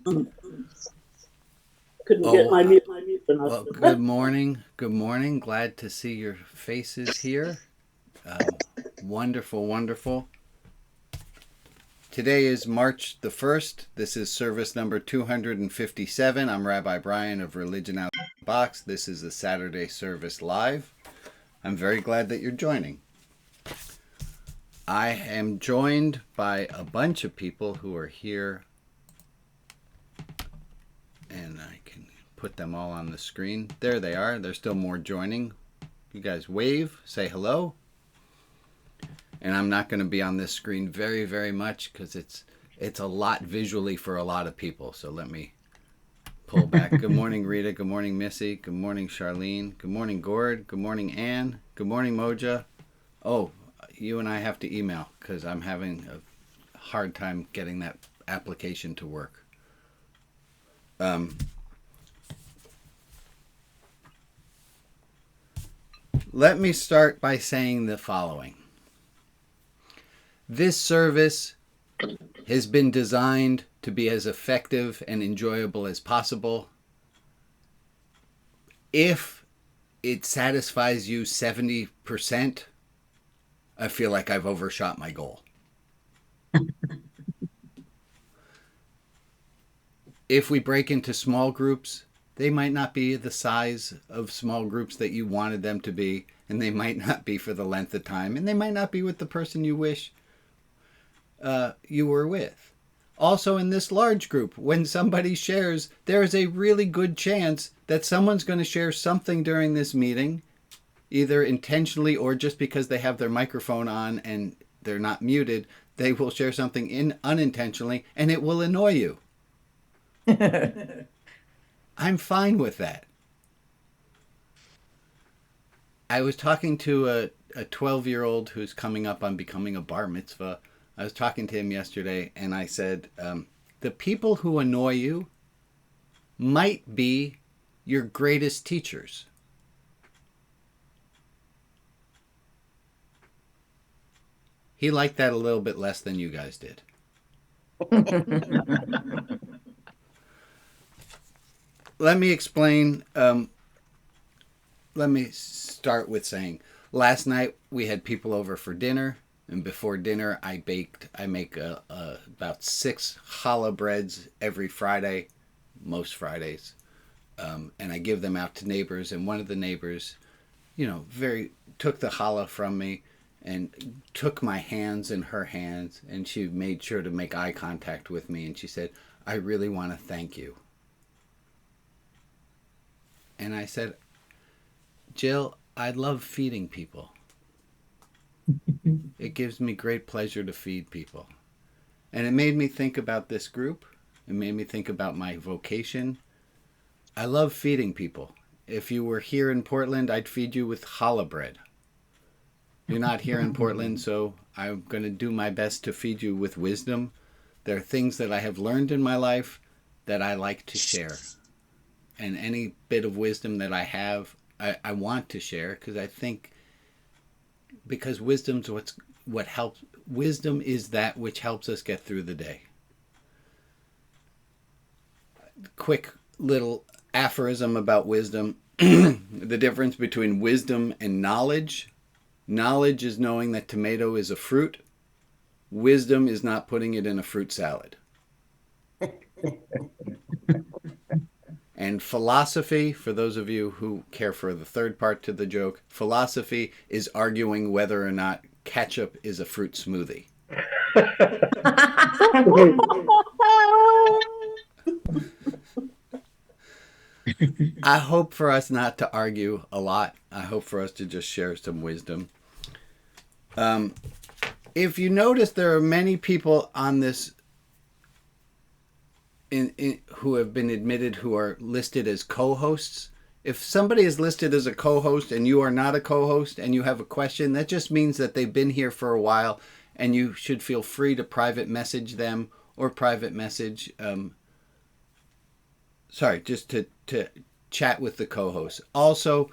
Couldn't get my mute enough. Well, good morning. Good morning. Glad to see your faces here. Wonderful, wonderful. Today is March the 1st. This is service number 257. I'm Rabbi Brian of Religion Out of the Box. This is a Saturday service live. I'm very glad that you're joining. I am joined by a bunch of people who are here, and I can put them all on the screen. There they are. There's still more joining. You guys wave, say hello. And I'm not going to be on this screen very, very much because it's a lot visually for a lot of people. So let me pull back. Good morning, Rita. Good morning, Missy. Good morning, Charlene. Good morning, Gord. Good morning, Anne. Good morning, Moja. Oh, you and I have to email because I'm having a hard time getting that application to work. Let me start by saying the following. This service has been designed to be as effective and enjoyable as possible. If it satisfies you 70%, I feel like I've overshot my goal. If we break into small groups, they might not be the size of small groups that you wanted them to be, and they might not be for the length of time, and they might not be with the person you wish you were with. Also, in this large group, when somebody shares, there is a really good chance that someone's going to share something during this meeting, either intentionally or just because they have their microphone on and they're not muted. They will share something unintentionally, and it will annoy you. I'm fine with that. I was talking to a 12-year-old who's coming up on becoming a bar mitzvah. I was talking to him yesterday, and I said, the people who annoy you might be your greatest teachers. He liked that a little bit less than you guys did. Let me explain. Let me start with saying, last night we had people over for dinner. And before dinner, I make about 6 challah breads every Friday, most Fridays. And I give them out to neighbors. And one of the neighbors, took the challah from me and took my hands in her hands. And she made sure to make eye contact with me. And she said, "I really want to thank you." And I said, "Jill, I love feeding people. It gives me great pleasure to feed people." And it made me think about this group. It made me think about my vocation. I love feeding people. If you were here in Portland, I'd feed you with challah bread. You're not here in Portland, so I'm going to do my best to feed you with wisdom. There are things that I have learned in my life that I like to share. And any bit of wisdom that I have, I want to share because I think because wisdom's what helps. Wisdom is that which helps us get through the day. Quick little aphorism about wisdom. The difference between wisdom and knowledge. Knowledge is knowing that tomato is a fruit. Wisdom is not putting it in a fruit salad. And philosophy, for those of you who care for the third part to the joke, philosophy is arguing whether or not ketchup is a fruit smoothie. I hope for us not to argue a lot. I hope for us to just share some wisdom. If you notice, there are many people on this who have been admitted who are listed as co-hosts. If somebody is listed as a co-host and you are not a co-host and you have a question, that just means that they've been here for a while and you should feel free to private message them or private message, just to chat with the co-host. Also,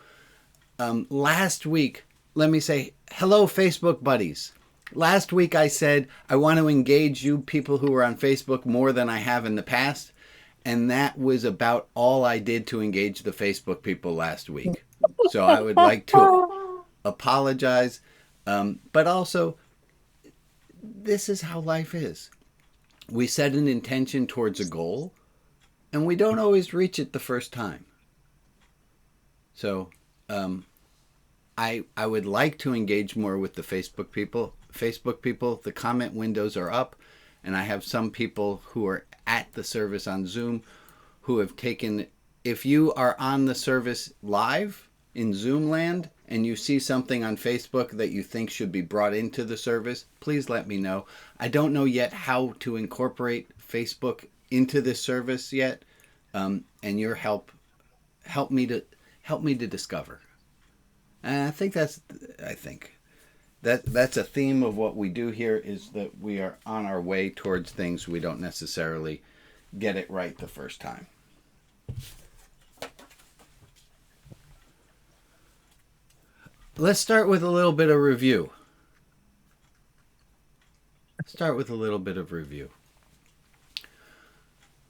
last week, let me say, hello, Facebook buddies. Last week I said I want to engage you people who are on Facebook more than I have in the past. And that was about all I did to engage the Facebook people last week. So I would like to apologize. But also, this is how life is. We set an intention towards a goal, and we don't always reach it the first time. So I would like to engage more with the Facebook people. The comment windows are up, and I have some people who are at the service on Zoom who have taken, if you are on the service live in Zoom land and you see something on Facebook that you think should be brought into the service, please let me know. I don't know yet how to incorporate Facebook into this service yet, and your help me to discover. And I think that's a theme of what we do here, is that we are on our way towards things. We don't necessarily get it right the first time. Let's start with a little bit of review.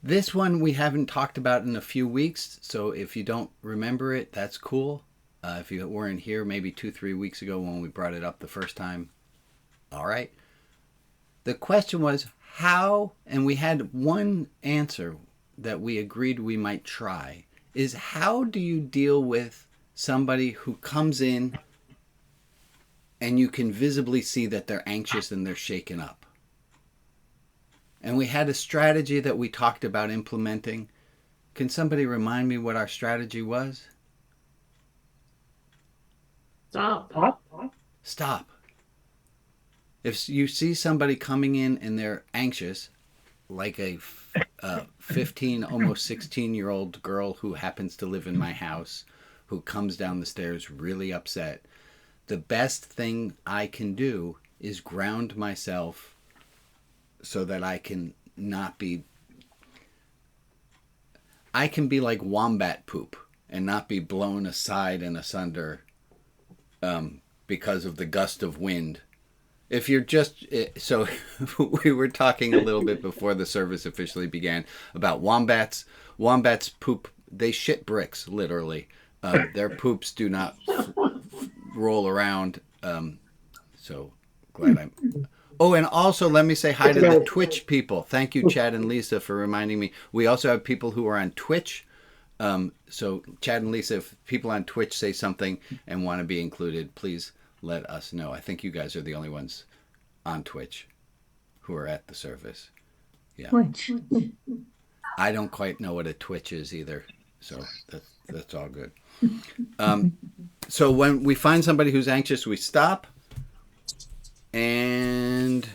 This one we haven't talked about in a few weeks, so if you don't remember it, that's cool. If you weren't here maybe 2-3 weeks ago when we brought it up the first time, all right. The question was how, and we had one answer that we agreed we might try, is how do you deal with somebody who comes in and you can visibly see that they're anxious and they're shaken up? And we had a strategy that we talked about implementing. Can somebody remind me what our strategy was? Stop. If you see somebody coming in and they're anxious, like a 15, almost 16-year-old girl who happens to live in my house, who comes down the stairs really upset, the best thing I can do is ground myself so that I can be like wombat poop and not be blown aside and asunder because of the gust of wind. If you're just, so we were talking a little bit before the service officially began about wombats. Wombats poop, they shit bricks, literally. Their poops do not roll around. So glad I'm... Oh, and also let me say hi to the Twitch people. Thank you, Chad and Lisa, for reminding me. We also have people who are on Twitch. So Chad and Lisa, if people on Twitch say something and want to be included, please let us know. I think you guys are the only ones on Twitch who are at the service. Yeah. Twitch. I don't quite know what a Twitch is either, so that's all good. So when we find somebody who's anxious, we stop. And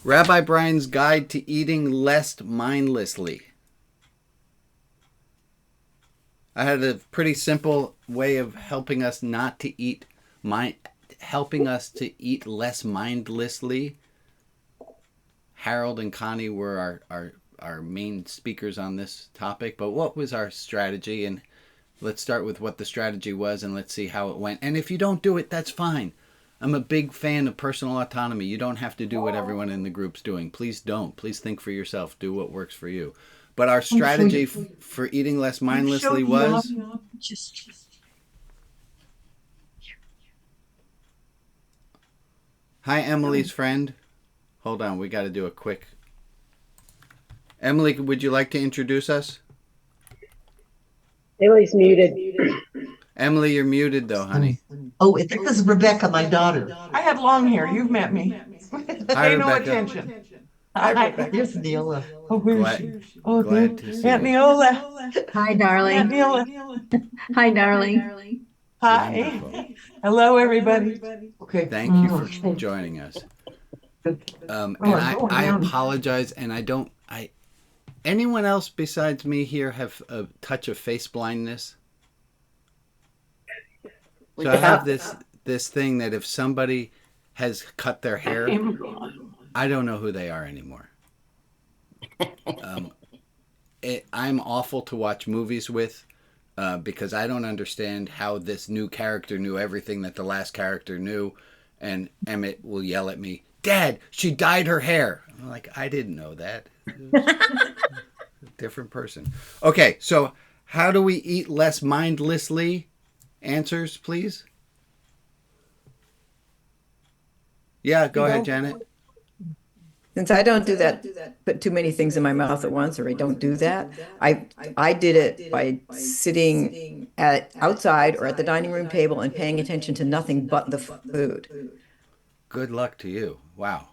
Rabbi Brian's Guide to Eating Less Mindlessly. I had a pretty simple way of helping us not to eat, helping us to eat less mindlessly. Harold and Connie were our main speakers on this topic, but what was our strategy? And let's start with what the strategy was and let's see how it went. And if you don't do it, that's fine. I'm a big fan of personal autonomy. You don't have to do what everyone in the group's doing. Please don't. Please think for yourself. Do what works for you. But our strategy for eating less mindlessly was... Hi, Emily's friend. Hold on, we got to do a quick... Emily, would you like to introduce us? Emily's muted. Emily, you're muted though, honey. Oh, this is Rebecca, my daughter. I have long hair. You've met me. Pay no attention. Hi, Rebecca. Here's Neola. Oh, where's she? Oh, glad to see Aunt you. Neola. Hi, darling. Aunt Neola. Hi, darling. Hi. Wonderful. Hello, everybody. Okay. Thank you for joining us. And I apologize, and anyone else besides me here have a touch of face blindness? So I have this thing that if somebody has cut their hair, I don't know who they are anymore. I'm awful to watch movies with because I don't understand how this new character knew everything that the last character knew. And Emmett will yell at me, Dad, she dyed her hair. I'm like, I didn't know that. A different person. Okay, so how do we eat less mindlessly? Answers, please. Yeah, go ahead, Janet. Since I don't do that, put too many things in my mouth at once, or I don't do that, I did it by sitting outside or at the dining room table and paying attention to nothing but the food. Good luck to you. Wow.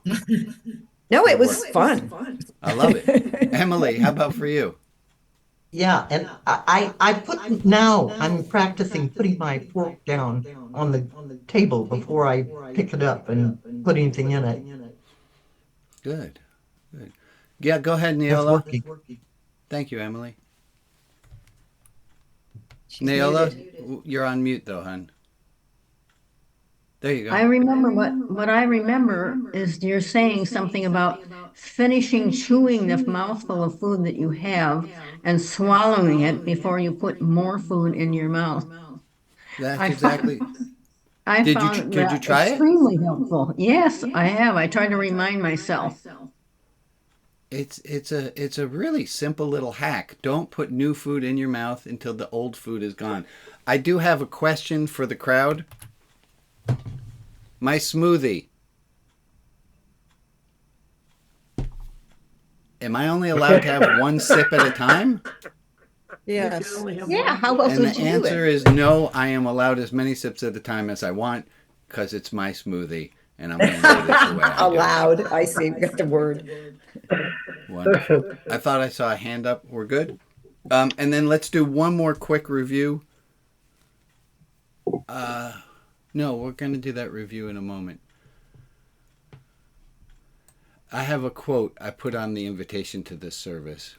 No, Good it was work. fun. I love it. Emily, how about for you? Yeah, and I'm practicing putting my fork down on the table before I pick it up and put anything in it. Good. Good. Yeah, go ahead, It's Neola. working. Thank you, Emily. She's Neola, muted. you're on mute though, hon. There you go. I remember what I remember is you're saying something about finishing chewing the mouthful of food that you have and swallowing it before you put more food in your mouth. That's I exactly. I Did you found did you that try it? extremely helpful. Yes, I have. I try to remind myself. It's a really simple little hack. Don't put new food in your mouth until the old food is gone. I do have a question for the crowd. My smoothie. Am I only allowed to have one sip at a time? Yes. Yeah, how else And would the you do answer it? is no, I am allowed as many sips at a time as I want because it's my smoothie and I'm going to do this the way I do it. Allowed. I see. We got the word. Wonderful. I thought I saw a hand up. We're good. And then let's do one more quick review. No, we're going to do that review in a moment. I have a quote I put on the invitation to this service.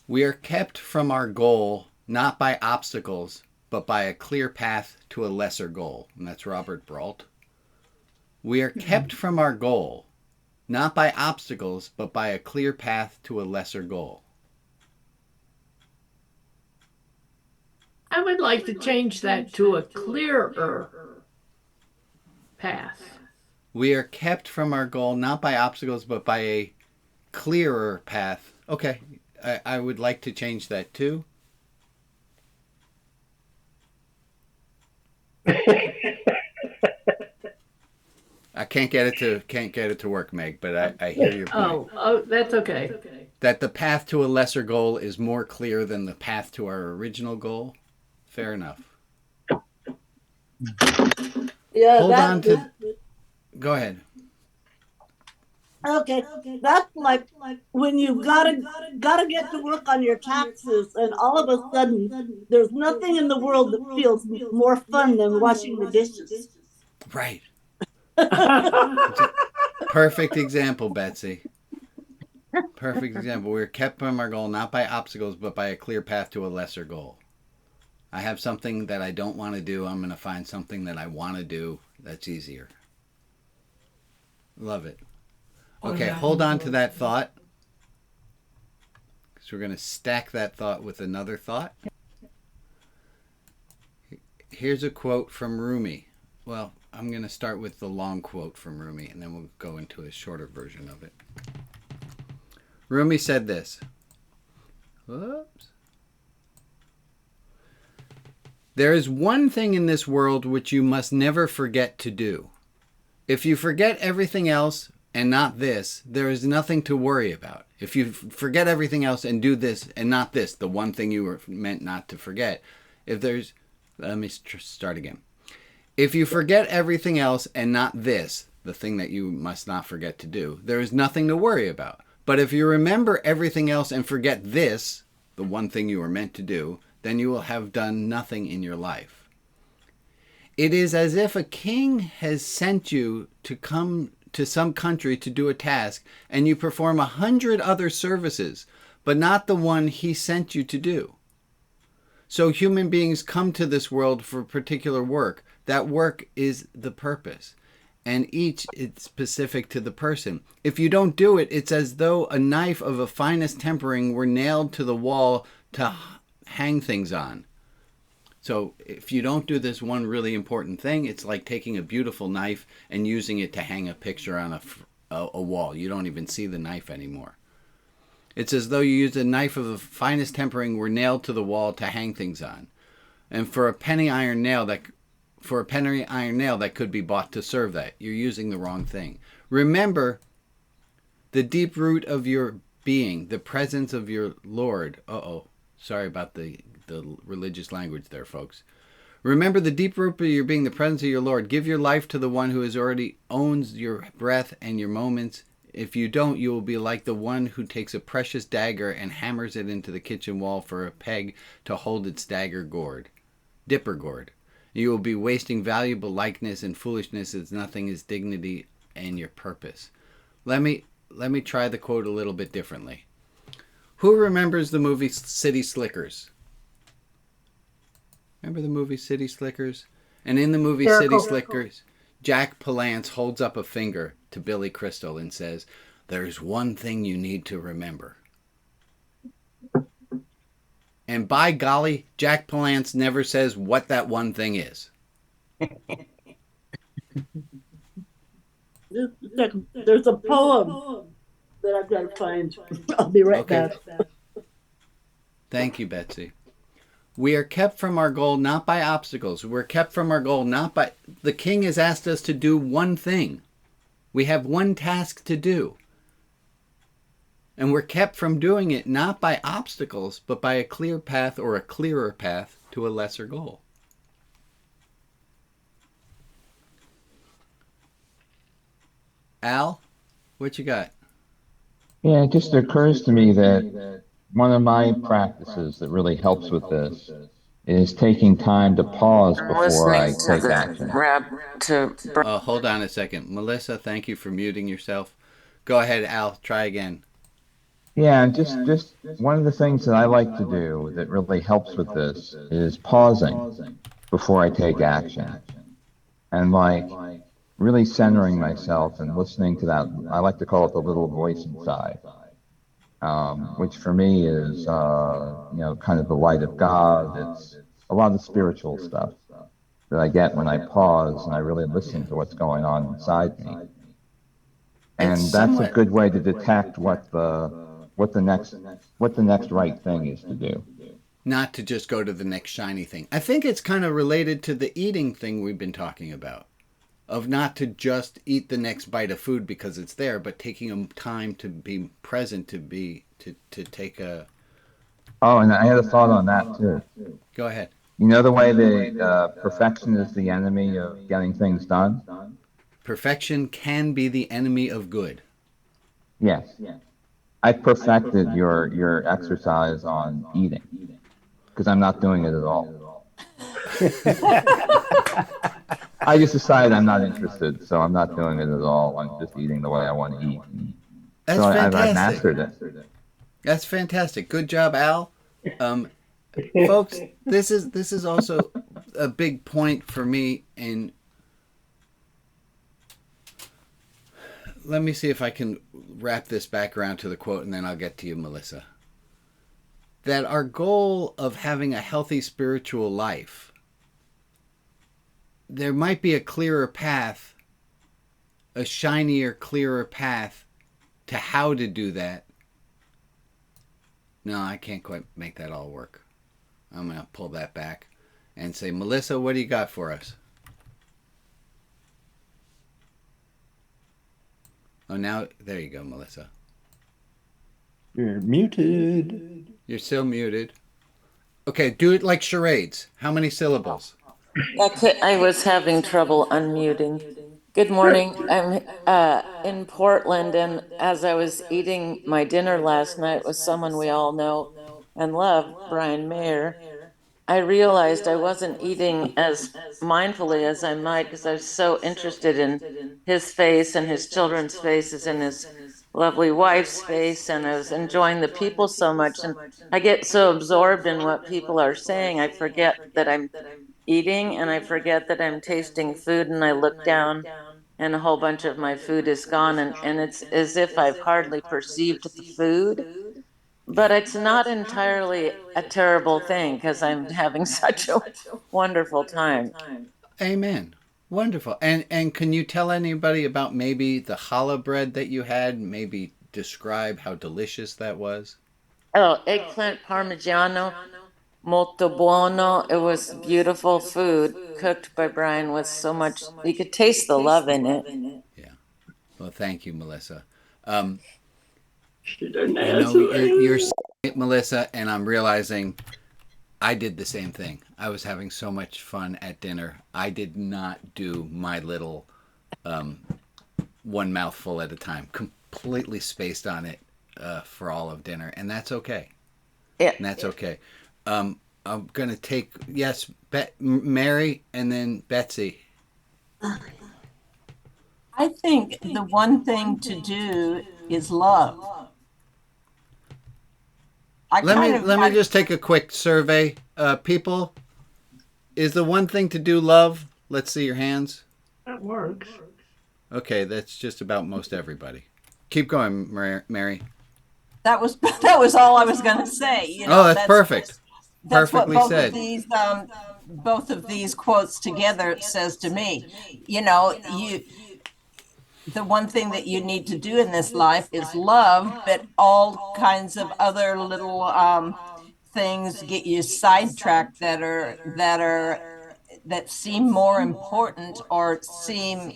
We are kept from our goal not by obstacles, but by a clear path to a lesser goal. And that's Robert Brault. We are kept from our goal not by obstacles, but by a clear path to a lesser goal. I would like to change that to a clearer path. We are kept from our goal not by obstacles, but by a clearer path. Okay, I would like to change that too. I can't get it to work, Meg, but I hear your point. Oh, that's okay. That the path to a lesser goal is more clear than the path to our original goal. Fair enough. Yeah, Hold on to. Go ahead. okay. That's like when you gotta get to work on your taxes, and all of a sudden, there's nothing in the world that feels more fun than washing the dishes. Right. Perfect example, Betsy. Perfect example. We're kept from our goal not by obstacles, but by a clear path to a lesser goal. I have something that I don't want to do. I'm going to find something that I want to do that's easier. Love it. Okay, hold on to that thought. Because we're going to stack that thought with another thought. Here's a quote from Rumi. Well, I'm going to start with the long quote from Rumi, and then we'll go into a shorter version of it. Rumi said this. Whoops. There is one thing in this world which you must never forget to do. If you forget everything else and not this, there is nothing to worry about. If you forget everything else and do this and not this, the one thing you were meant not to forget, let me start again. If you forget everything else and not this, the thing that you must not forget to do, there is nothing to worry about. But if you remember everything else and forget this, the one thing you were meant to do, then you will have done nothing in your life. It is as if a king has sent you to come to some country to do a task, and you perform 100 other services, but not the one he sent you to do. So human beings come to this world for particular work. That work is the purpose, and each is specific to the person. If you don't do it, it's as though a knife of the finest tempering were nailed to the wall to hang things on. So if you don't do this one really important thing, it's like taking a beautiful knife and using it to hang a picture on a wall. You don't even see the knife anymore. It's as though you used a knife of the finest tempering were nailed to the wall to hang things on. And for a penny iron nail that could be bought to serve that, you're using the wrong thing. Remember the deep root of your being, the presence of your Lord. Sorry about the religious language there, folks. Remember the deep root of your being, the presence of your Lord. Give your life to the one who has already owns your breath and your moments. If you don't, you will be like the one who takes a precious dagger and hammers it into the kitchen wall for a peg to hold its dipper gourd. You will be wasting valuable likeness and foolishness as nothing is dignity and your purpose. Let me try the quote a little bit differently. Who remembers the movie City Slickers? Remember the movie City Slickers? And in the movie City Slickers, Jack Palance holds up a finger to Billy Crystal and says, "There's one thing you need to remember." And by golly, Jack Palance never says what that one thing is. There's a poem that I've got to find. I'll be right back. Thank you, Betsy. We are kept from our goal not by obstacles. We're kept from our goal not by... The king has asked us to do one thing. We have one task to do. And we're kept from doing it not by obstacles, but by a clear path or a clearer path to a lesser goal. Al, what you got? Yeah, it just occurs to me that one of my practices that really helps with this is taking time to pause before I take action. Hold on a second. Melissa, thank you for muting yourself. Go ahead, Al. Try again. Yeah, just one of the things that I like to do that really helps with this is pausing before I take action. And like really centering myself and listening to that. I like to call it the little voice inside. Which for me is, kind of the light of God. It's a lot of spiritual stuff that I get when I pause and I really listen to what's going on inside me. And that's a good way to detect what the next right thing is to do. Not to just go to the next shiny thing. I think it's kind of related to the eating thing we've been talking about. Of not to just eat the next bite of food because it's there, but taking time to be present, to take a... Oh, and I had a thought on that too. Go ahead. You know the way the perfection is the enemy of getting things done? Perfection can be the enemy of good. Yes. I perfected your exercise on eating because I'm not doing it at all. I just decided I'm not interested, so I'm not doing it at all. I'm just eating the way I want to eat. That's so fantastic. I've mastered it. That's fantastic. Good job, Al. Folks, this is also a big point for me, and let me see if I can wrap this back around to the quote, and then I'll get to you, Melissa. That our goal of having a healthy spiritual life, there might be a clearer path, a shinier, clearer path to how to do that. No, I can't quite make that all work. I'm going to pull that back and say, Melissa, what do you got for us? Oh, now, there you go, Melissa. You're muted. You're still muted. Okay, do it like charades. How many syllables? That's it. I was having trouble unmuting. Good morning. I'm in Portland, and as I was eating my dinner last night with someone we all know and love, Brian Mayer, I realized I wasn't eating as mindfully as I might because I was so interested in his face and his children's faces and his lovely wife's face, and I was enjoying the people so much. And I get so absorbed in what people are saying, I forget that I'm eating and I forget that I'm tasting food, and I look down and a whole bunch of my food is gone, and it's as if I've hardly perceived the food. but it's not entirely a terrible thing because I'm having such a wonderful time. Amen. Wonderful. And can you tell anybody about maybe the challah bread that you had? Maybe describe how delicious that was? Oh, eggplant parmigiano, molto buono. It was beautiful food cooked by Brian with so much, you could taste the love in it. Yeah. Well, thank you, Melissa. She didn't You answer know, you're me. saying it, Melissa, and I'm realizing I did the same thing. I was having so much fun at dinner. I did not do my little one mouthful at a time. Completely spaced on it for all of dinner, and that's okay. Yeah. And that's okay. I'm gonna take yes, Mary, and then Betsy. I think the one thing to do is love. Let me just take a quick survey. People, is the one thing to do love? Let's see your hands. That works. Okay, that's just about most everybody. Keep going, Mary. That was all I was going to say. You know, Oh, that's perfect. That's Perfectly what said. both of these quotes together says to me. You know, the one thing that you need to do in this life is love, but all kinds of other little things get you sidetracked that seem more important or seem,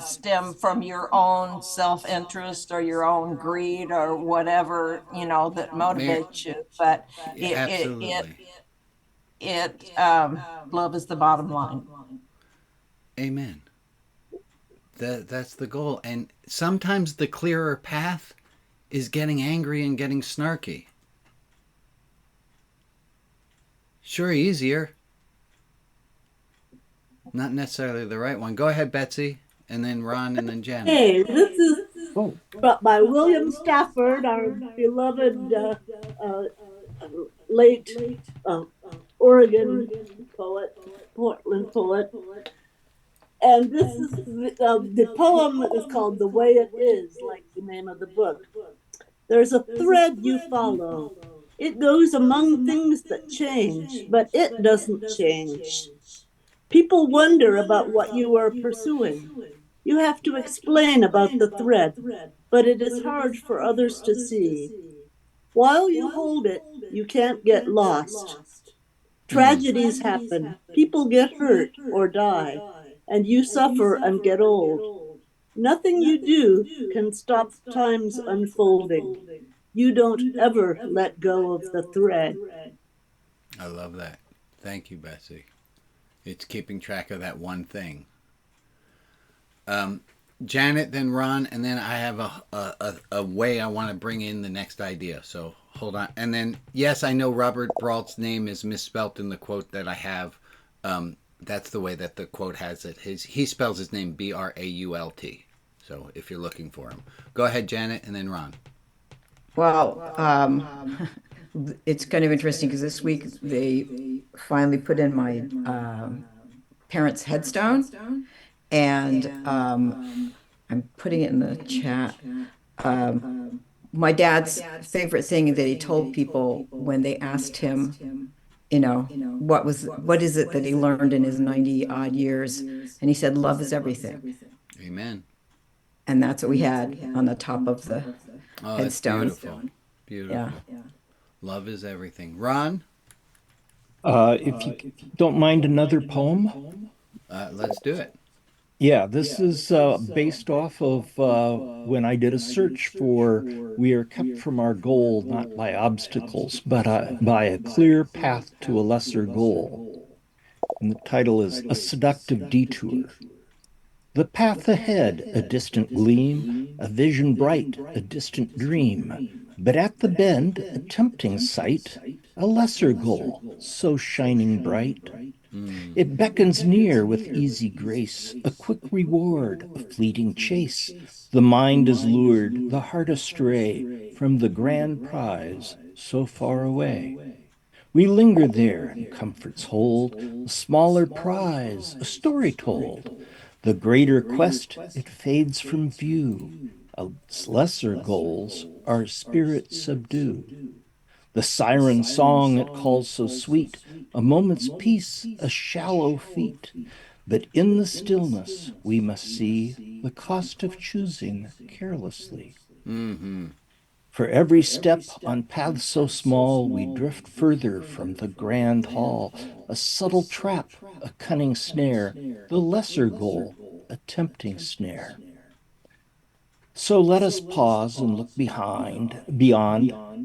stem from your own self-interest or your own greed or whatever, that motivates you. But Absolutely. love is the bottom line. Amen. That's the goal. And sometimes the clearer path is getting angry and getting snarky. Sure, easier. Not necessarily the right one. Go ahead, Betsy, and then Ron, and then Janet. Hey, this is by William Stafford, our beloved late Oregon poet, Portland poet. And this is the poem is called The Way It Is, like the name of the book. There's a thread you follow. It goes among things that change, but it doesn't change. People wonder about what you are pursuing. You have to explain about the thread, but it is hard for others to see. While you hold it, you can't get lost. Tragedies happen, people get hurt or die, and you suffer and get old. Nothing you do can stop time's unfolding. You don't ever let go of the thread. I love that. Thank you, Betsy. It's keeping track of that one thing. Janet, then Ron, and then I have a way I want to bring in the next idea. So hold on. And then, yes, I know Robert Brault's name is misspelt in the quote that I have. That's the way that the quote has it. He spells his name Brault. So if you're looking for him. Go ahead, Janet, and then Ron. Well, it's kind of interesting because this week they finally put in my parents' headstone, and I'm putting it in the chat. My dad's favorite thing that he told people when they asked him, what is it that he learned in his 90 odd years, and he said, "Love is everything." Amen. And that's what we had on the top of the headstone. That's beautiful. Beautiful. Yeah. Love is everything. Ron? If you don't mind another poem? Let's do it. Yeah, this is based off of when I did a search for "We are kept from our goal not by obstacles, but by a clear path to a lesser goal." And the title is "A Seductive Detour." The path ahead, a distant gleam, a vision bright, a distant dream. But at the bend, a tempting sight, a lesser goal, so shining bright. It beckons near with easy grace, a quick reward, a fleeting chase. The mind is lured, the heart astray from the grand prize so far away. We linger there in comfort's hold, a smaller prize, a story told. The greater quest, it fades from view. Its lesser goals are spirit subdued. The siren song it calls so sweet, a moment's peace, a shallow feat. But in the stillness we must see the cost of choosing carelessly. Mm-hmm. For every step on paths so small, we drift further from the grand hall. A subtle trap, a cunning snare, the lesser goal, a tempting snare. So let us pause and look beyond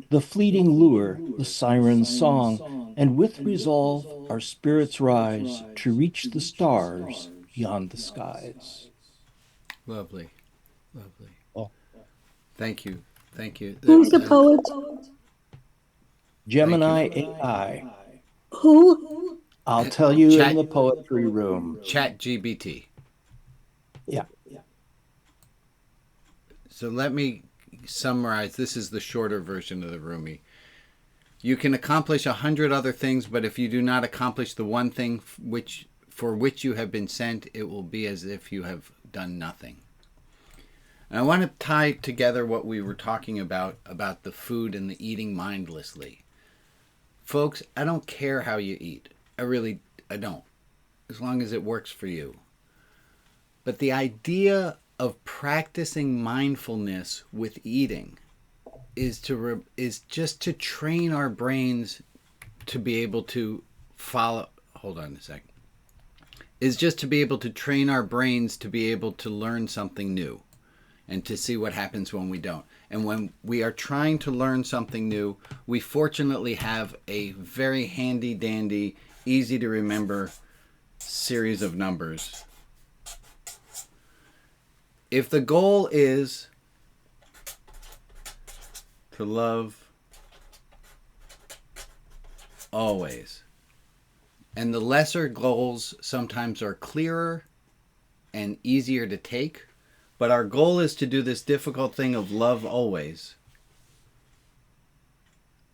the fleeting lure, the siren's song, and with resolve our spirits rise to reach the stars beyond the skies. Lovely. Lovely. Oh. Thank you. Thank you. Who's the poet? Gemini AI. Who? I'll tell you in the poetry room. ChatGPT. Yeah. So let me summarize. This is the shorter version of the Rumi. You can accomplish 100 other things, but if you do not accomplish the one thing for which you have been sent, it will be as if you have done nothing. And I want to tie together what we were talking about the food and the eating mindlessly. Folks, I don't care how you eat. I don't. As long as it works for you. But the idea of practicing mindfulness with eating is just to train our brains to be able to follow. Hold on a second. Is just to be able to train our brains to be able to learn something new and to see what happens when we don't. And when we are trying to learn something new, we fortunately have a very handy dandy, easy to remember series of numbers. If the goal is to love always, and the lesser goals sometimes are clearer and easier to take, but our goal is to do this difficult thing of love always.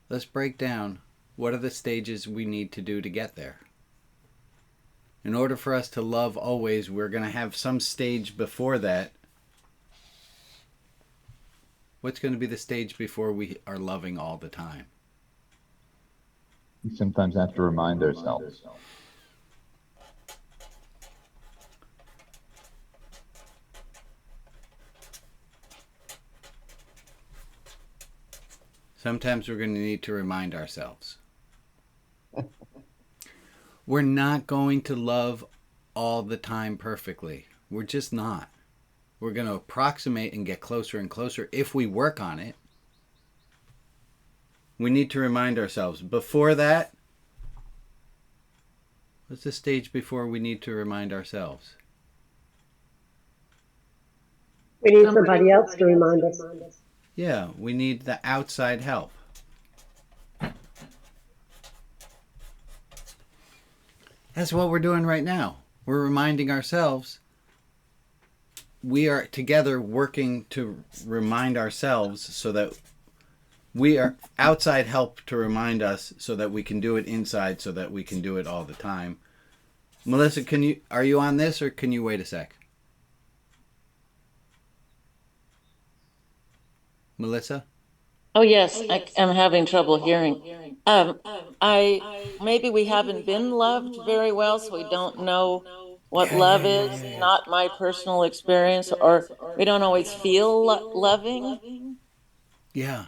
Let's break down what are the stages we need to do to get there. In order for us to love always, we're going to have some stage before that. What's going to be the stage before we are loving all the time? We sometimes have to remind ourselves. Sometimes we're going to need to remind ourselves. We're not going to love all the time perfectly. We're just not. We're going to approximate and get closer and closer if we work on it. We need to remind ourselves. Before that, what's the stage before we need to remind ourselves? We need somebody else to remind us. Yeah, we need the outside help. That's what we're doing right now. We're reminding ourselves. We are together working to remind ourselves so that we are outside help to remind us so that we can do it inside so that we can do it all the time. Melissa, are you on this or can you wait a sec? Melissa? Oh, yes, I'm having trouble hearing. Maybe we haven't been loved very well, so we don't know what love is, not my personal experience, or we don't always feel loving. Yeah.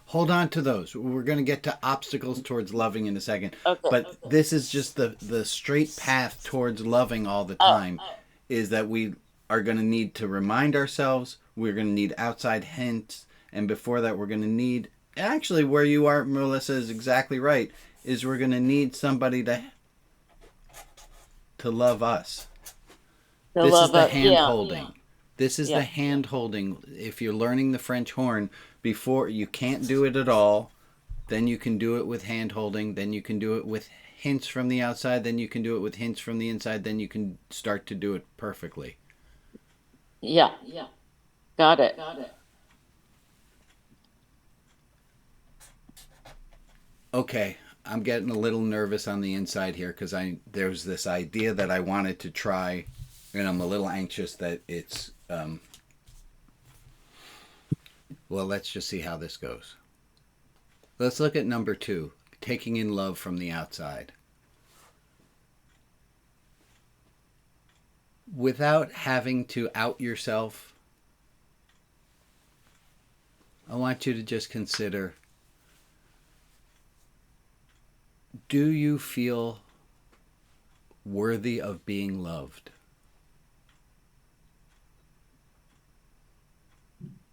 Hold on to those. We're going to get to obstacles towards loving in a second. Okay. But this is just the straight path towards loving all the time is that we are going to need to remind ourselves, we're going to need outside hints, and before that we're going to need, actually where you are, Melissa, is exactly right, is we're going to need somebody to love us. This is the hand holding. This is the hand holding. If you're learning the French horn, before you can't do it at all, then you can do it with hand holding, then you can do it with hints from the outside, then you can do it with hints from the inside, then you can start to do it perfectly. Yeah. Got it. Okay, I'm getting a little nervous on the inside here because there's this idea that I wanted to try, and I'm a little anxious that it's Well, let's just see how this goes. Let's look at number 2, taking in love from the outside. Without having to out yourself, I want you to just consider, do you feel worthy of being loved?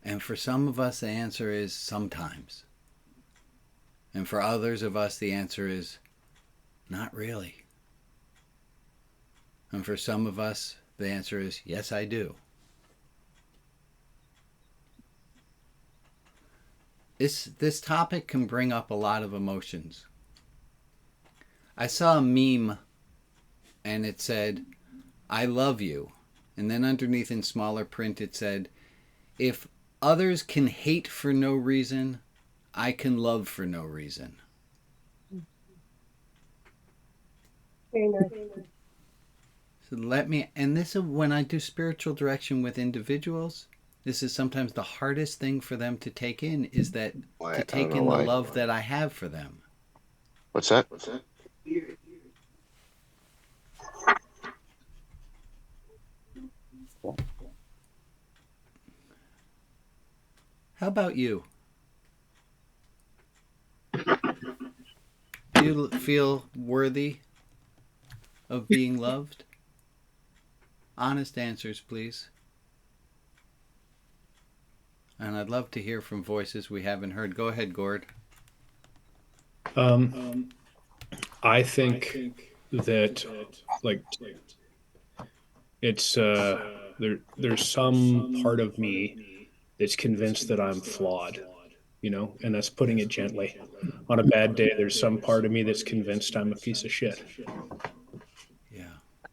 And for some of us, the answer is sometimes. And for others of us, the answer is not really. And for some of us, the answer is yes, I do. This topic can bring up a lot of emotions. I saw a meme and it said, I love you. And then underneath in smaller print it said, if others can hate for no reason, I can love for no reason. Very nice. So and this is when I do spiritual direction with individuals, this is sometimes the hardest thing for them to take in, is that to take in the love that I have for them. What's that? How about you? Do you feel worthy of being loved? Honest answers, please. And I'd love to hear from voices we haven't heard. Go ahead, Gord. I think that, like, it's there's some part of me that's convinced that I'm flawed, and that's putting it gently. On a bad day, there's some part of me that's convinced I'm a piece of shit. Yeah.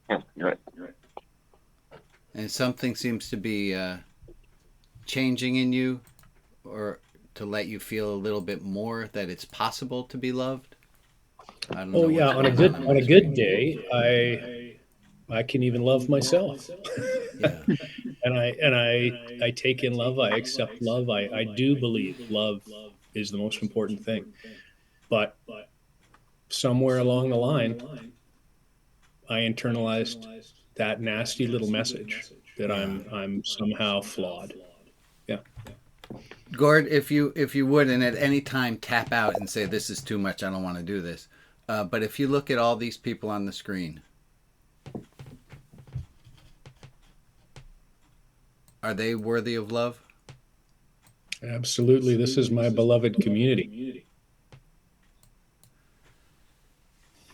Yeah, you're right. And something seems to be changing in you, or to let you feel a little bit more that it's possible to be loved. I don't know. Oh yeah, on a good day, I can even love myself. Yeah. and I take in love. I accept love. I do believe love is the most important thing. But somewhere along the line, I internalized that nasty little message that I'm somehow flawed. Yeah. Gord, if you would, and at any time tap out and say, this is too much, I don't want to do this. But if you look at all these people on the screen, are they worthy of love? Absolutely. This is my beloved community.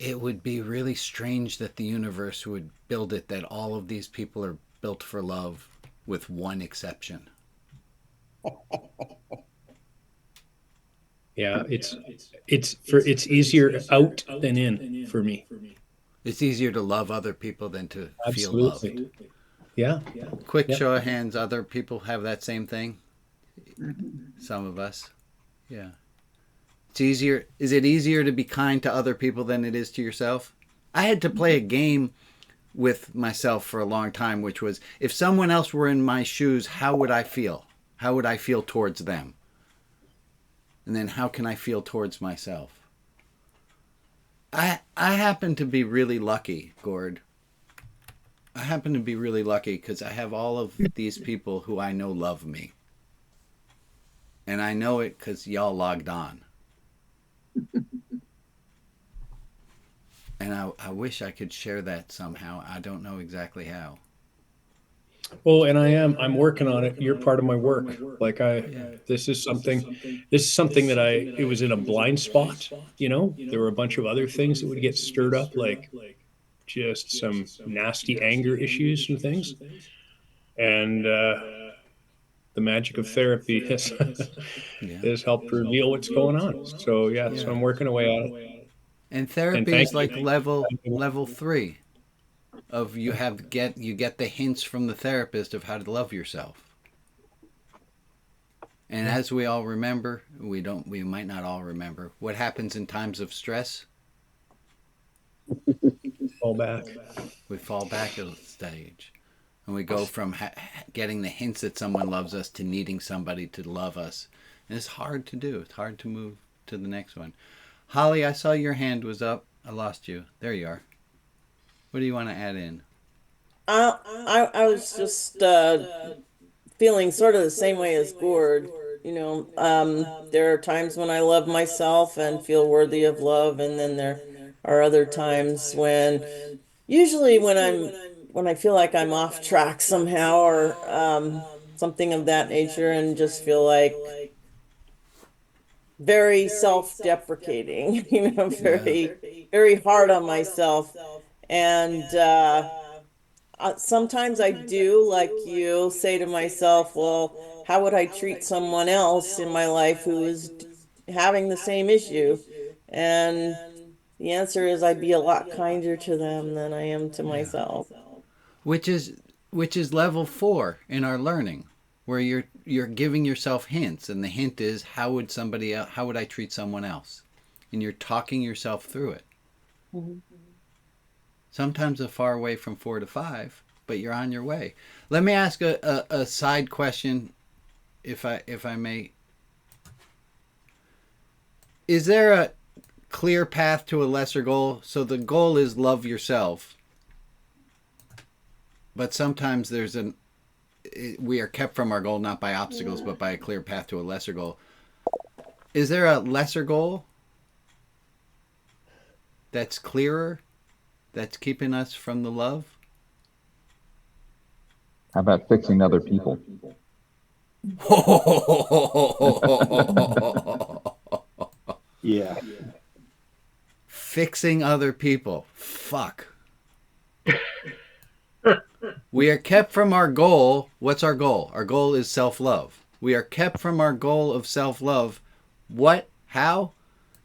It would be really strange that the universe would build it that all of these people are built for love, with one exception. Yeah, it's easier out than in for me. It's easier to love other people than to feel loved. Yeah. Quick show of hands, other people have that same thing? Some of us. Yeah. It's easier. Is it easier to be kind to other people than it is to yourself? I had to play a game with myself for a long time, which was, if someone else were in my shoes, how would I feel? How would I feel towards them? And then how can I feel towards myself? I happen to be really lucky, Gord. I happen to be really lucky because I have all of these people who I know love me. And I know it because y'all logged on. And I wish I could share that somehow. I don't know exactly how. Well, and I'm working on it. You're part of my work. Like this is something that it was in a blind spot, there were a bunch of other things that would get stirred up, like just some nasty anger issues and things. And the magic of therapy has helped reveal what's going on. So so I'm working away at it. And therapy is like level 3 of you get the hints from the therapist of how to love yourself. And as we all remember, we might not all remember what happens in times of stress. Fall back. We fall back a stage. And we go from getting the hints that someone loves us to needing somebody to love us. And it's hard to do. It's hard to move to the next one. Holly, I saw your hand was up. I lost you. There you are. What do you want to add in? I was just feeling sort of the same way as Gord. You know, there are times when I love myself and feel worthy of love, and then there are other times when, usually when I feel like I'm off track somehow or something of that nature, and just feel like very self-deprecating, you know, very hard on myself. And sometimes I do, like you, say to myself, well, how would I treat someone else in my life who is having the same issue? And the answer is I'd be a lot kinder to them than I am to myself. Which is level 4 in our learning, where you're giving yourself hints, and the hint is how would I treat someone else, and you're talking yourself through it. Mm-hmm. Sometimes a far way from 4 to 5, but you're on your way. Let me ask a side question, if I may. Is there a clear path to a lesser goal? So the goal is love yourself, but sometimes we are kept from our goal not by obstacles, but by a clear path to a lesser goal. Is there a lesser goal that's clearer, that's keeping us from the love? How about fixing other people? Yeah. Fixing other people. Fuck. We are kept from our goal. What's our goal? Our goal is self-love. We are kept from our goal of self-love. What? How?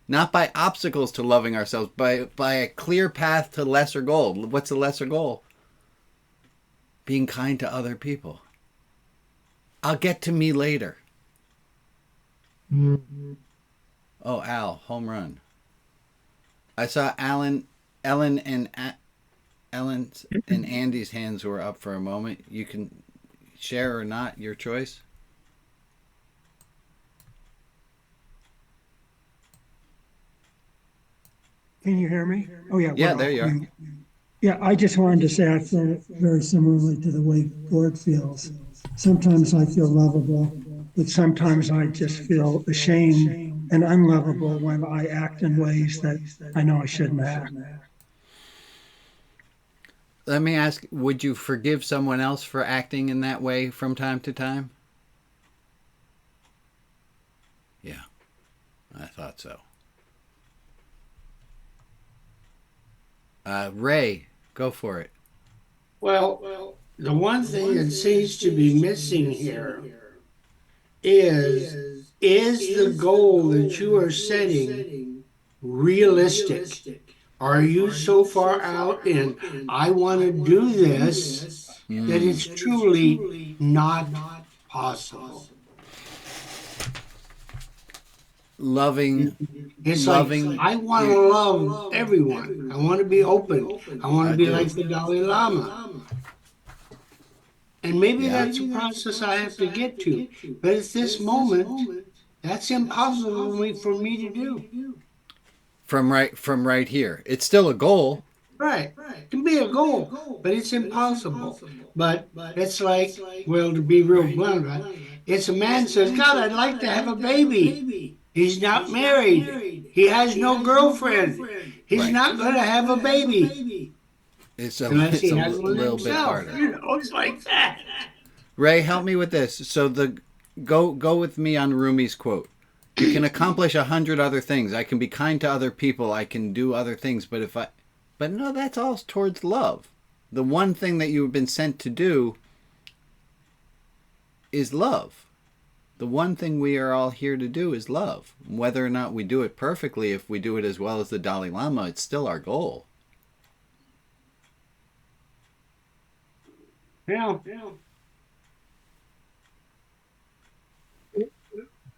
Not by obstacles to loving ourselves, by a clear path to lesser goal. What's the lesser goal? Being kind to other people. I'll get to me later. Mm-hmm. Oh, Al, home run. I saw Ellen and Andy's hands were up for a moment. You can share or not, your choice. Can you hear me? Oh, yeah. Yeah, there you are. Yeah, I just wanted to say I feel very similarly to the way Gord feels. Sometimes I feel lovable, but sometimes I just feel ashamed and unlovable when I act in ways that I know I shouldn't act. Let me ask, would you forgive someone else for acting in that way from time to time? Yeah, I thought so. Ray, go for it. Well, the one thing that seems to be missing here is the goal that you are setting realistic? Are you so far out in, I want to do this, that it's truly not possible? It's loving, like, I want to love everyone. I want to be open. I want to be like the Dalai Lama. And maybe that's a process I have to get to. But at this moment, that's impossible for me to do. From right here. It's still a goal. Right. It can be a goal, but it's impossible. But it's like, well, to be real blunt about it, it's a man says, God, I'd like to have a baby. He's not married. He has no girlfriend. He's not going to have a baby. Unless he has one little himself. bit harder. You know, it's like that. Ray, help me with this. So go with me on Rumi's quote. You can accomplish 100 other things. I can be kind to other people. I can do other things. But no, that's all towards love. The one thing that you've been sent to do is love. The one thing we are all here to do is love. Whether or not we do it perfectly, if we do it as well as the Dalai Lama, it's still our goal. Yeah.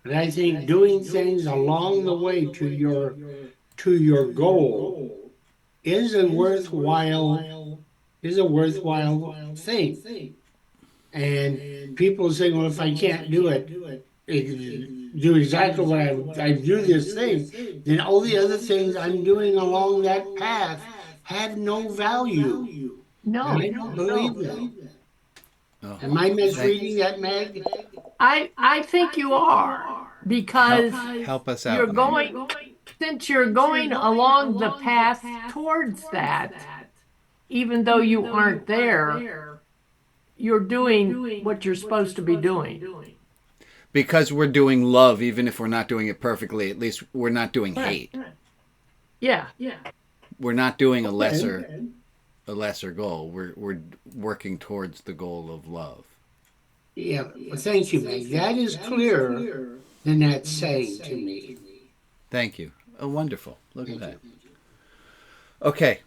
And I think doing things along the way to your goal is a worthwhile is a worthwhile thing. And people say, well, if I can't do it, do exactly what I do this thing, then all the other things I'm doing along that path have no value. No, And I don't believe that. Oh, Am I thank, misreading that, Meg? I think you are because help us you're out, Meg. going since you're going along the path towards that, even though you aren't there, you're doing what you're supposed to be doing. Because we're doing love, even if we're not doing it perfectly, at least we're not doing hate. Yeah. We're not doing a Okay. lesser goal. We're working towards the goal of love. Yeah, well, thank you, Meg. That is clearer than that saying to me. Thank you. Oh, wonderful. Look at that. Okay.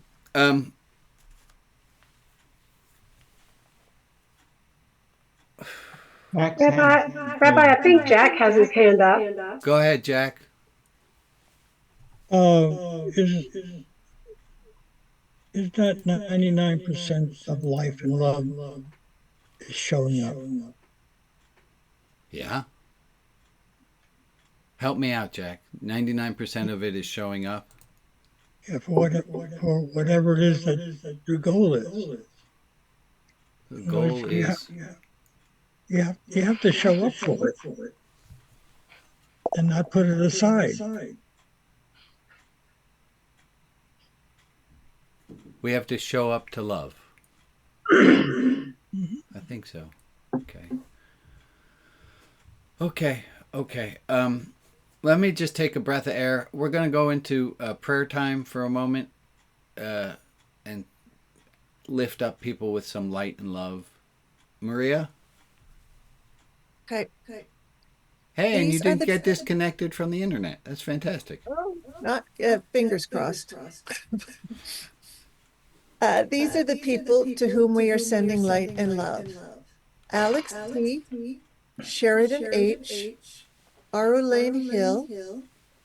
Rabbi, I think Jack has his hand up. Go ahead, Jack. Is is that 99% of life and love is showing up? Yeah. Help me out, Jack. 99% of it is showing up. Yeah, for whatever it is that your goal is. The You know, goal is you have to show up for it and not put it aside. we have to show up to love. I think so. Okay. Okay. Let me just take a breath of air. We're going to go into prayer time for a moment and lift up people with some light and love. Maria? Okay. Hey, and you These are didn't the- get disconnected from the internet. That's fantastic. Not fingers crossed. These are the people to whom we are sending light and love. Alex T., Sheridan H., Arulane Hill,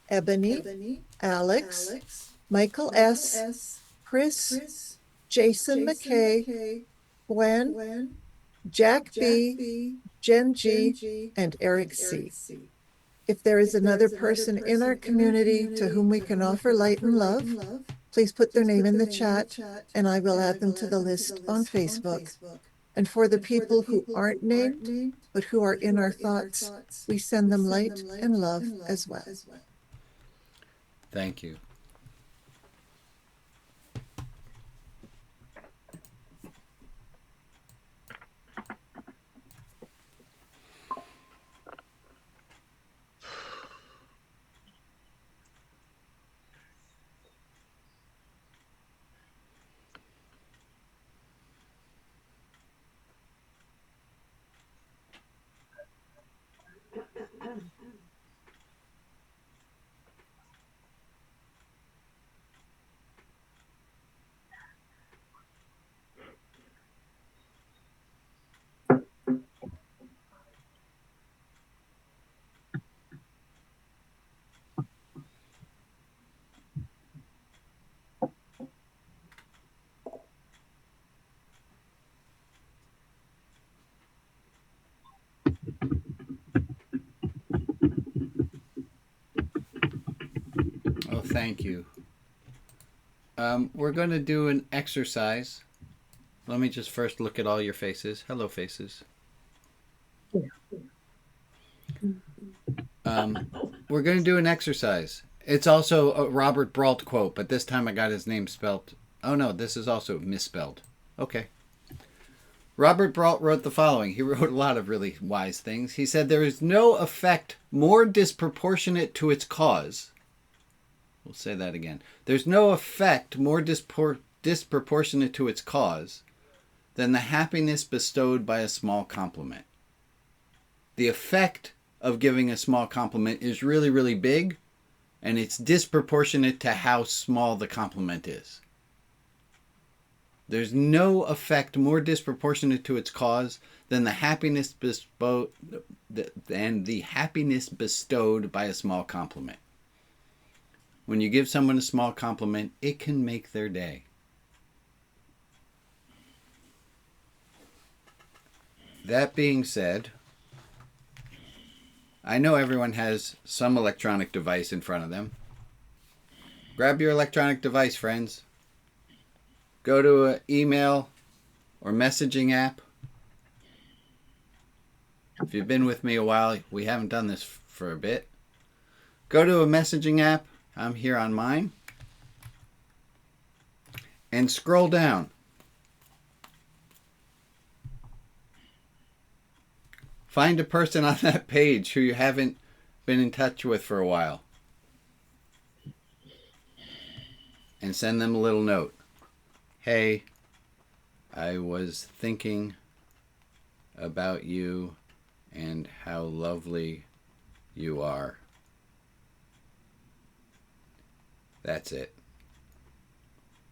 Ebony, Alex, Michael S., Chris, Jason McKay, Gwen, Jack B., Jen G., and Eric C. If there is another person in our community to whom we can offer light and love, please put their name in the chat and I will add them to the list on Facebook. And for the people who aren't named, but who are in our thoughts, we send them light and love as well. Thank you. Oh, thank you. We're going to do an exercise. Let me just first look at all your faces. Hello, faces. We're going to do an exercise. It's also a Robert Brault quote, but this time I got his name spelled. Oh, no, this is also misspelled. Okay. Robert Brault wrote the following. He wrote a lot of really wise things. He said, there is no effect more disproportionate to its cause. We'll say that again. There's no effect more disproportionate to its cause than the happiness bestowed by a small compliment. The effect of giving a small compliment is really, really big, and it's disproportionate to how small the compliment is. There's no effect more disproportionate to its cause than the happiness bestowed by a small compliment. When you give someone a small compliment, it can make their day. That being said, I know everyone has some electronic device in front of them. Grab your electronic device, friends. Go to an email or messaging app. If you've been with me a while, we haven't done this for a bit. Go to a messaging app. I'm here on mine. And scroll down. Find a person on that page who you haven't been in touch with for a while. And send them a little note. Hey, I was thinking about you and how lovely you are. That's it.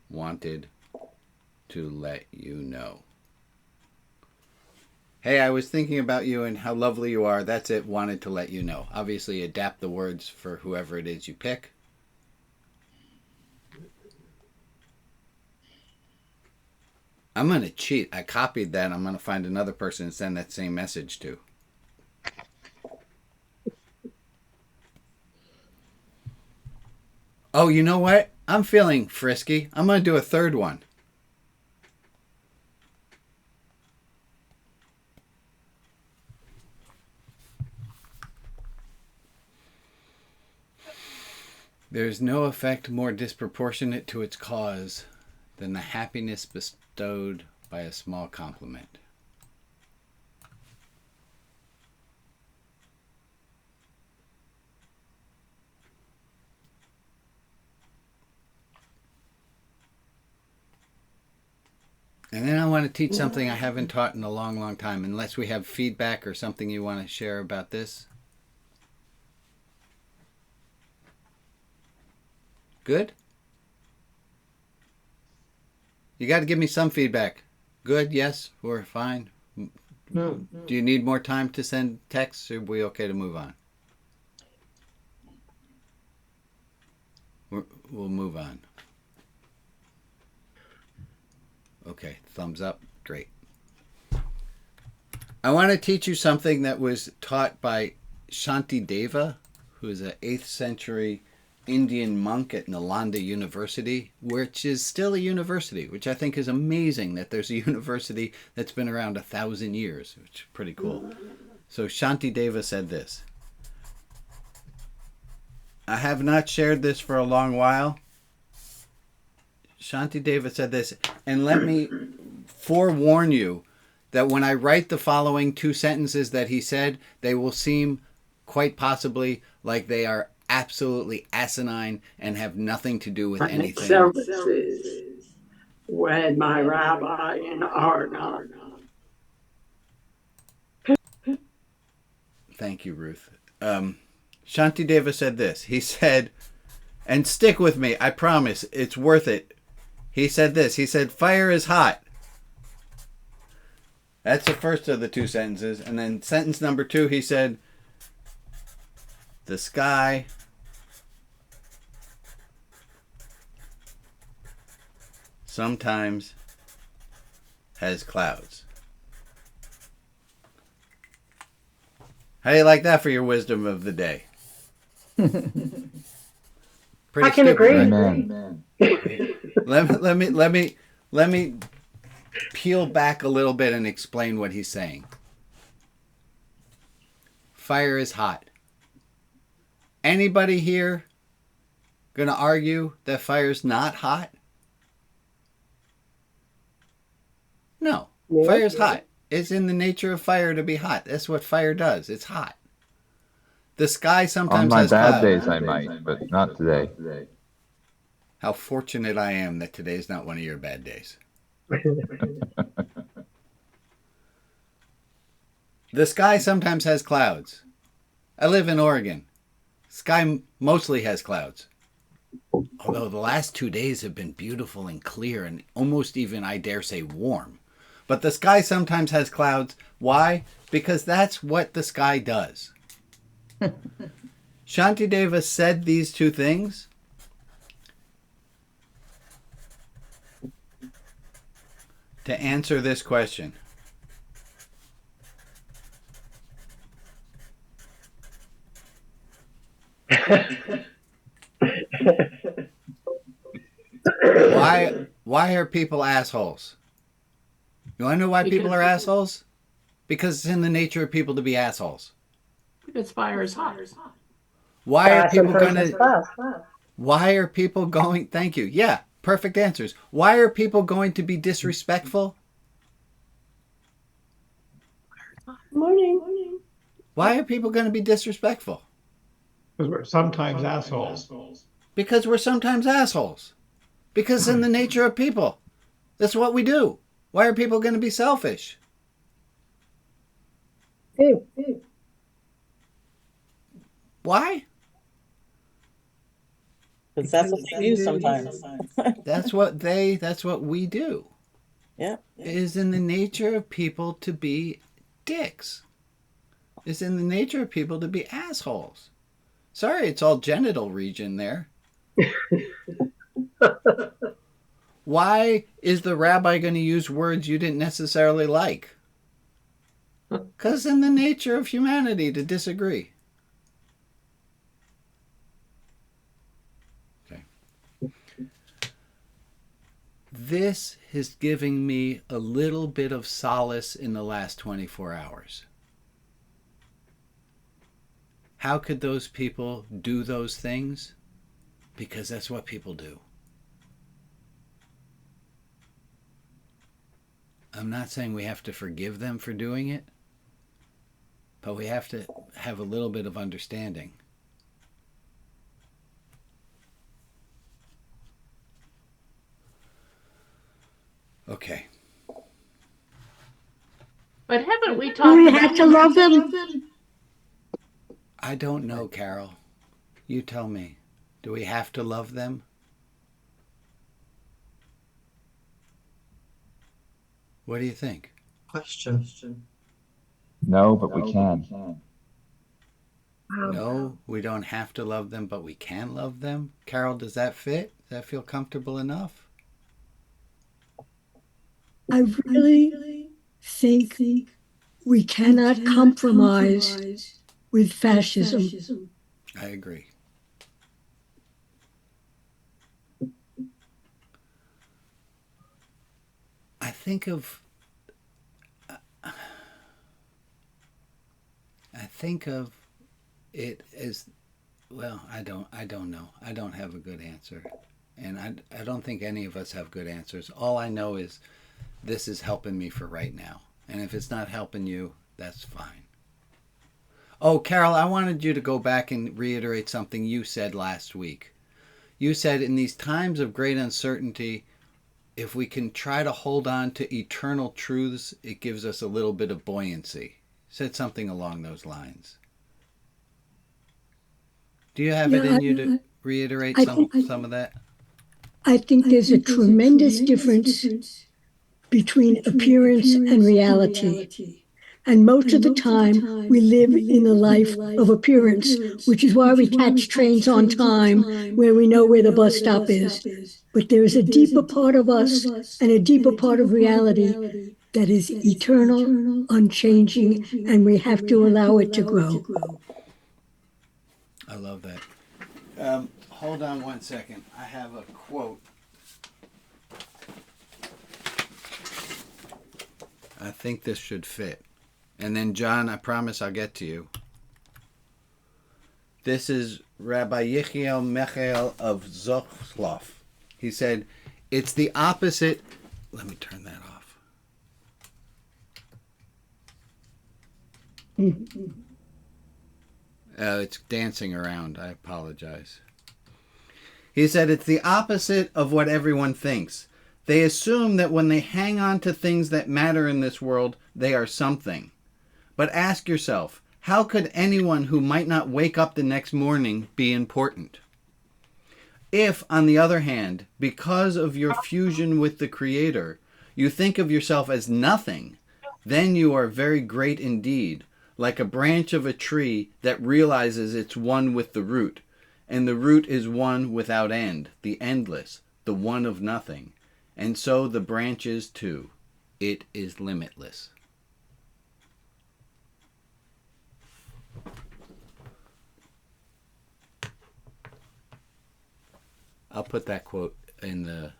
Wanted to let you know. Hey, I was thinking about you and how lovely you are. That's it. Wanted to let you know. Obviously, adapt the words for whoever it is you pick. I'm going to cheat. I copied that. I'm going to find another person and send that same message to. Oh, you know what? I'm feeling frisky. I'm going to do a third one. There's no effect more disproportionate to its cause than the happiness bestowed by a small compliment. And then I want to teach something I haven't taught in a long, long time, unless we have feedback or something you want to share about this. Good? You got to give me some feedback. Good, yes, we're fine. Do you need more time to send texts, or are we okay to move on? We'll move on. Okay, thumbs up. Great. I want to teach you something that was taught by Shantideva, who is an 8th century Indian monk at Nalanda University, which is still a university, which I think is amazing that there's a university that's been around 1,000 years, which is pretty cool. So Shantideva said this. I have not shared this for a long while. Shantideva said this, and let me forewarn you that when I write the following 2 sentences that he said, they will seem quite possibly like they are absolutely asinine and have nothing to do with anything. Services with my rabbi in Arnon. Thank you, Ruth. Shantideva said this. He said, and stick with me, I promise, it's worth it. He said this. He said, fire is hot. That's the first of the 2 sentences. And then sentence number 2, he said, the sky sometimes has clouds. How do you like that for your wisdom of the day? I Pretty can stupid, agree. right? Let me peel back a little bit and explain what he's saying. Fire is hot. Anybody here gonna argue that fire's not hot? No. Fire's hot. It's in the nature of fire to be hot. That's what fire does. It's hot. The sky sometimes has clouds. On my bad days I might, but not today. How fortunate I am that today's not one of your bad days. The sky sometimes has clouds. I live in Oregon. Sky mostly has clouds. Although the last 2 days have been beautiful and clear and almost even, I dare say, warm. But the sky sometimes has clouds. Why? Because that's what the sky does. Shantideva said these 2 things to answer this question. Why are people assholes? You want to know why people are assholes? Because it's in the nature of people to be assholes. Because fire is hot. Why are people sometimes going it's to? fast. Why are people going? Thank you. Yeah, perfect answers. Why are people going to be disrespectful? Morning. Why are people going to be disrespectful? Because we're sometimes assholes. Because we're sometimes assholes. Because in the nature of people. That's what we do. Why are people going to be selfish? Why? Because that's what they do sometimes. That's what we do. Yeah. It is in the nature of people to be dicks. It's in the nature of people to be assholes. Sorry, it's all genital region there. Why is the rabbi going to use words you didn't necessarily like? Because in the nature of humanity to disagree. Okay. This is giving me a little bit of solace in the last 24 hours. How could those people do those things? Because that's what people do. I'm not saying we have to forgive them for doing it, but we have to have a little bit of understanding. Okay. But haven't we Do talked we about... have to love them? I don't know, Carol. You tell me. Do we have to love them? What do you think? Question. No, but we can. No, we don't have to love them, but we can love them. Carol, does that fit? Does that feel comfortable enough? I really think we cannot compromise with fascism. I agree. I think of it as, well, I don't know. I don't have a good answer. And I don't think any of us have good answers. All I know is this is helping me for right now. And if it's not helping you, that's fine. Oh, Carol, I wanted you to go back and reiterate something you said last week. You said in these times of great uncertainty, if we can try to hold on to eternal truths, it gives us a little bit of buoyancy. You said something along those lines. Do you have it in you to reiterate some of that? I think there's a tremendous difference between appearance and reality. And most of the time, we live in a life of appearance, which is why we catch trains on time where we know where the bus stop is. But there is a deeper part of us and a deeper part of reality that is eternal, unchanging, and we have to allow it to grow. I love that. Hold on one second. I have a quote. I think this should fit. And then, John, I promise I'll get to you. This is Rabbi Yechiel Mechel of Zochlov. He said, it's the opposite. Let me turn that off. It's dancing around. I apologize. He said, it's the opposite of what everyone thinks. They assume that when they hang on to things that matter in this world, they are something. But ask yourself, how could anyone who might not wake up the next morning be important? If, on the other hand, because of your fusion with the Creator, you think of yourself as nothing, then you are very great indeed, like a branch of a tree that realizes it's one with the root, and the root is one without end, the endless, the one of nothing. And so the branch is too. It is limitless. I'll put that quote in the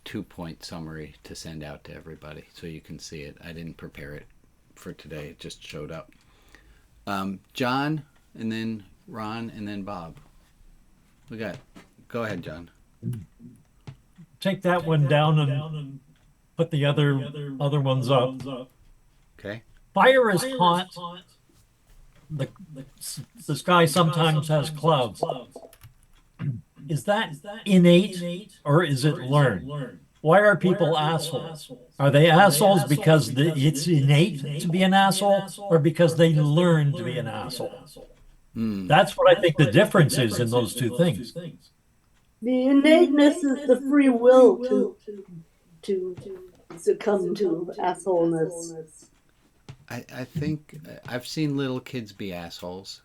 2-point summary to send out to everybody so you can see it. I didn't prepare it for today. It just showed up. John, and then Ron, and then Bob. Go ahead, John. Take that one down and put the other ones up. Okay. Fire is hot. The sky sometimes has clouds. Is that innate or is it learned? Why are people assholes? Are they assholes because it's innate to be an asshole or because they learn to be an asshole? That's what I think the difference is in those two things. The innateness is the free will to succumb to assholeness. I think I've seen little kids be assholes.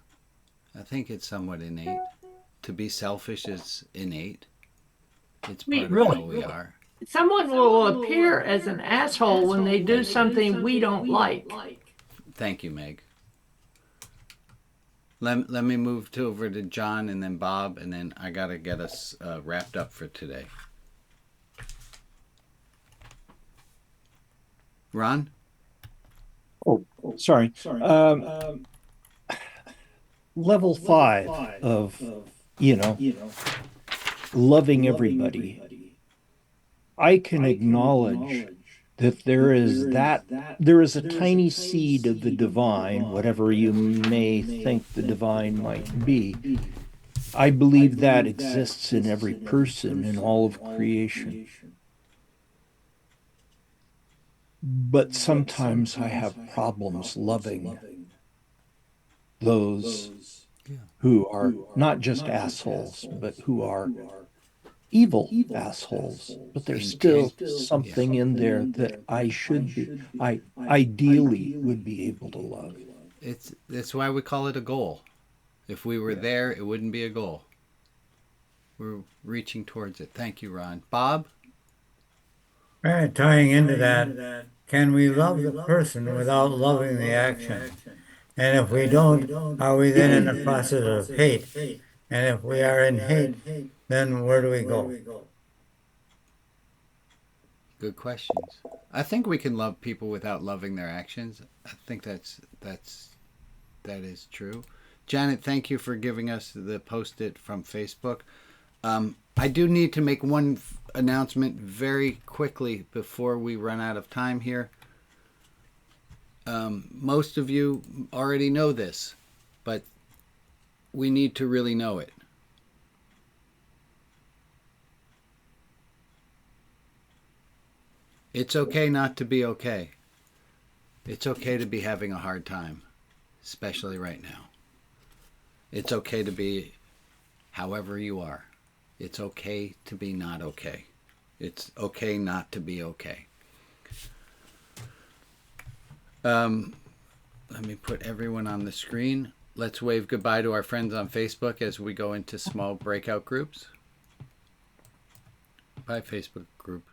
I think it's somewhat innate. To be selfish is innate. It's part of how we are. Someone will appear as an asshole when they do something we don't like. Thank you, Meg. Let me move over to John and then Bob, and then I got to get us wrapped up for today. Ron? Oh, sorry. Level 5 of, loving everybody. I can acknowledge that there is a tiny seed of the divine, whatever you may think the divine might be. I believe that exists in every person in all of creation. But sometimes I have problems loving those who are not just assholes, but who are evil assholes, but there's still something in there that I ideally would be able to love. That's why we call it a goal. If we were there, it wouldn't be a goal. We're reaching towards it. Thank you, Ron. Bob? Right, tying into that, can we love the person without loving the action? And if we don't, are we then in the process of hate? And if we are in hate, then where do we go? Good questions. I think we can love people without loving their actions. I think that is true. Janet, thank you for giving us the post-it from Facebook. I do need to make one announcement very quickly before we run out of time here. Most of you already know this, but we need to really know it. It's okay not to be okay. It's okay to be having a hard time, especially right now. It's okay to be however you are. It's okay to be not okay. It's okay not to be okay. Let me put everyone on the screen. Let's wave goodbye to our friends on Facebook as we go into small breakout groups. Bye, Facebook group.